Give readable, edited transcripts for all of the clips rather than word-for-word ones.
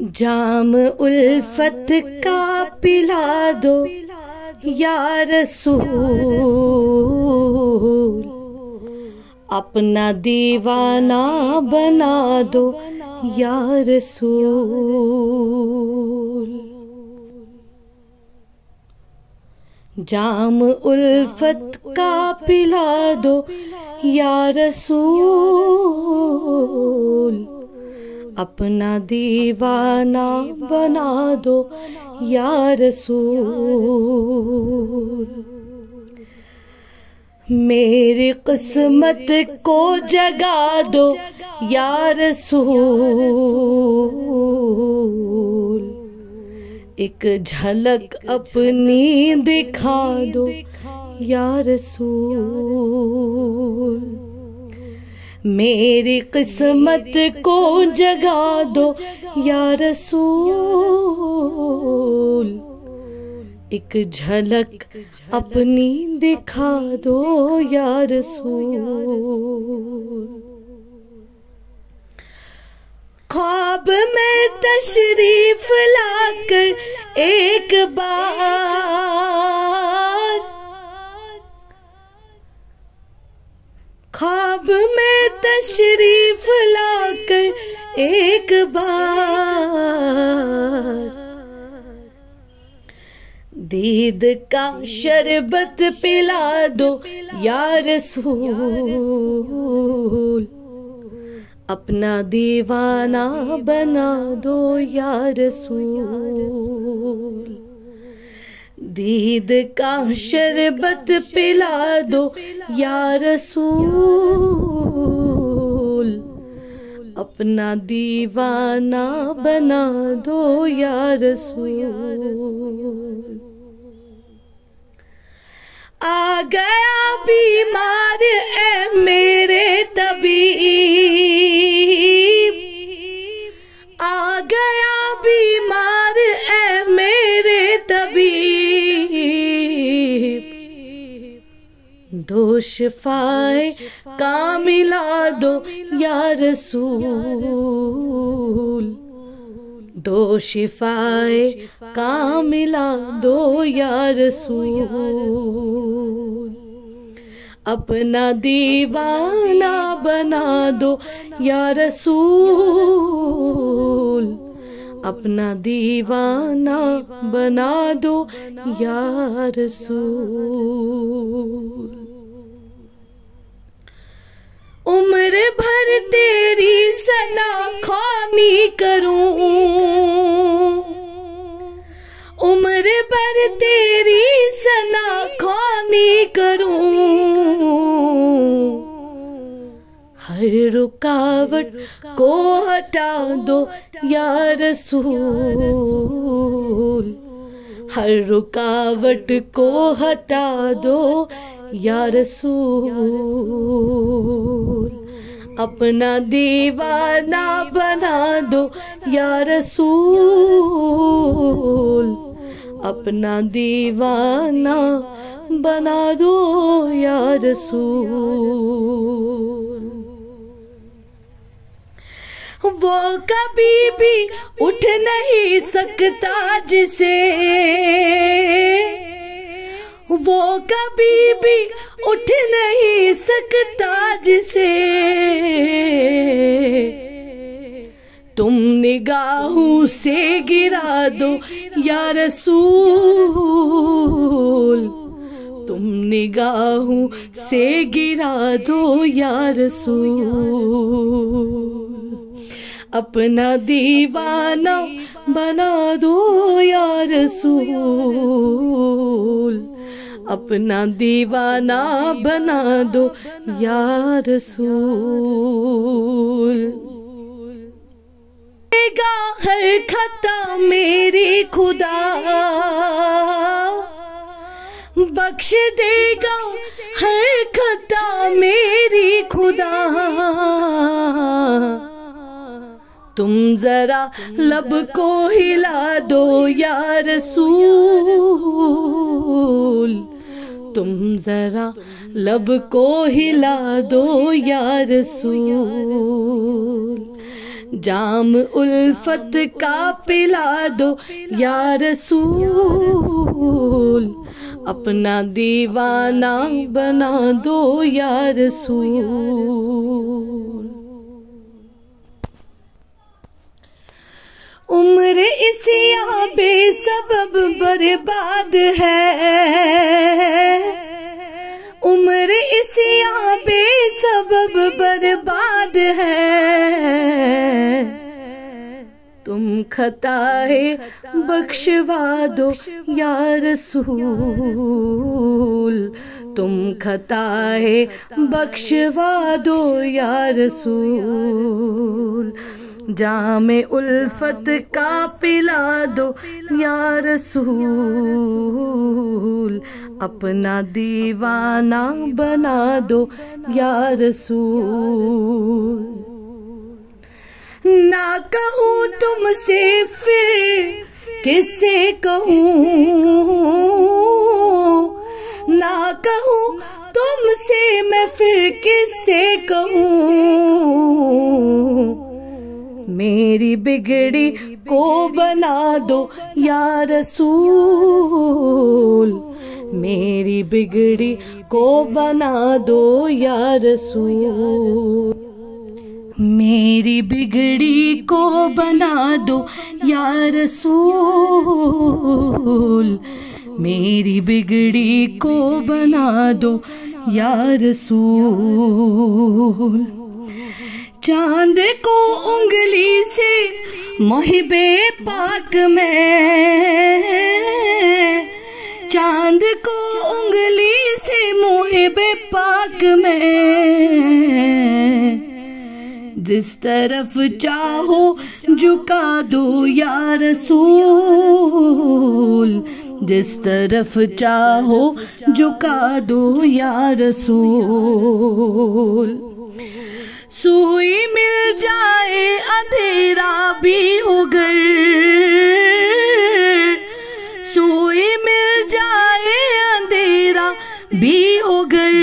جام الفت کا پلا دو یا رسول، اپنا دیوانہ بنا دو یا رسول۔ جام الفت کا پلا دو یا رسول، اپنا دیوانہ بنا دو یا رسول۔ میری قسمت کو جگا دو یا رسول، ایک جھلک اپنی دکھا دو یا رسول۔ میری قسمت کو جگا دو یا رسول، ایک جھلک اپنی دکھا دو یا رسول۔ خواب میں تشریف لا کر ایک بار، خواب میں تشریف لا کر ایک بار، دید کا شربت پلا دو یا رسول، اپنا دیوانہ بنا دو یا رسول۔ دید کا شربت پلا دو یا رسول، اپنا دیوانہ بنا دو یا رسول۔ آ گیا بیمار اے میرے طبیب، آ گیا بیمار اے میرے طبیب، دو شفائے کاملہ دو یا رسول، دو شفائے کاملہ دو یا رسول۔ اپنا دیوانہ بنا دو یا رسول، اپنا دیوانہ بنا دو یا رسول۔ عمر بھر تیری ثنا خوانی کروں، عمر بھر تیری ثنا خوانی کروں، ہر رکاوٹ کو ہٹا دو یا رسول، ہر رکاوٹ کو ہٹا دو یا رسول۔ اپنا دیوانہ بنا دو یا رسول، اپنا دیوانہ بنا دو یا رسول۔ وہ کبھی بھی اٹھ نہیں سکتا جسے، وہ کبھی بھی اٹھ نہیں سکتا جسے تم نگاہوں سے گرا دو یا رسول، تم نگاہوں سے گرا دو یا رسول۔ اپنا دیوانہ بنا دو یا رسول، اپنا دیوانہ بنا دو یا رسول۔ دے گا ہر خطا میری خدا، بخش دے گا ہر خطا میری خدا، تم ذرا لب کو ہلا دو یا رسول، تم ذرا لب کو ہلا دو یا رسول۔ جام الفت کا پلا دو یا رسول، اپنا دیوانہ بنا دو یا رسول۔ عمر اسیاں بے سبب برباد ہے، عمر اسیاں بے سبب برباد ہے، تم خطائے بخشوا دو یا رسول، تم خطائے بخشوا دو یا رسول، جام الفت کا پلا دو یا رسول، اپنا دیوانہ بنا دو یا رسول۔ نہ کہوں تم سے پھر کس سے کہوں، نہ کہوں تم سے میں پھر کس سے کہوں، میری بگڑی کو بنا دو یا رسول، میری بگڑی کو بنا دو یا رسول، میری بگڑی کو بنا دو یا رسول، میری بگڑی کو بنا دو یا رسول۔ چاند کو انگلی سے محب پاک میں، چاند کو انگلی سے محب پاک میں، جس طرف چاہو جھکا دو یا رسول، جس طرف چاہو جھکا دو یا رسول۔ سوئی مل جائے اندھیرا بھی ہوگر، سوئی مل جائے اندھیرا بھی ہوگر،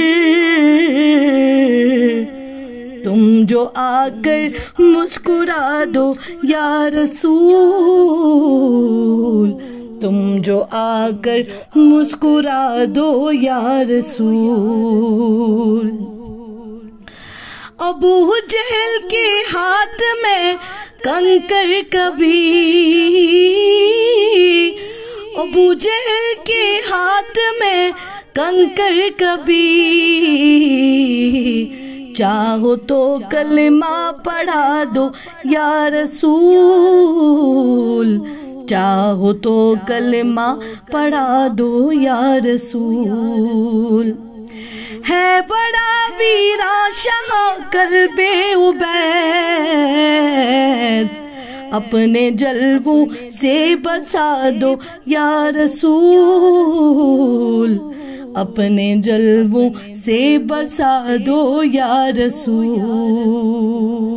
تم جو آ کر مسکرا دو یا رسول، تم جو آ کر مسکرا دو یا رسول۔ ابو جہل کے ہاتھ میں کنکر کبھی، ابو جہل کے ہاتھ میں کنکر کبھی، چاہو تو کلمہ پڑھا دو یا رسول، چاہو تو کلمہ پڑھا دو یا رسول۔ ہے بڑا ویرا شاہ قلب عبید، اپنے جلووں سے بسا دو یا رسول، اپنے جلووں سے بسا دو یا رسول۔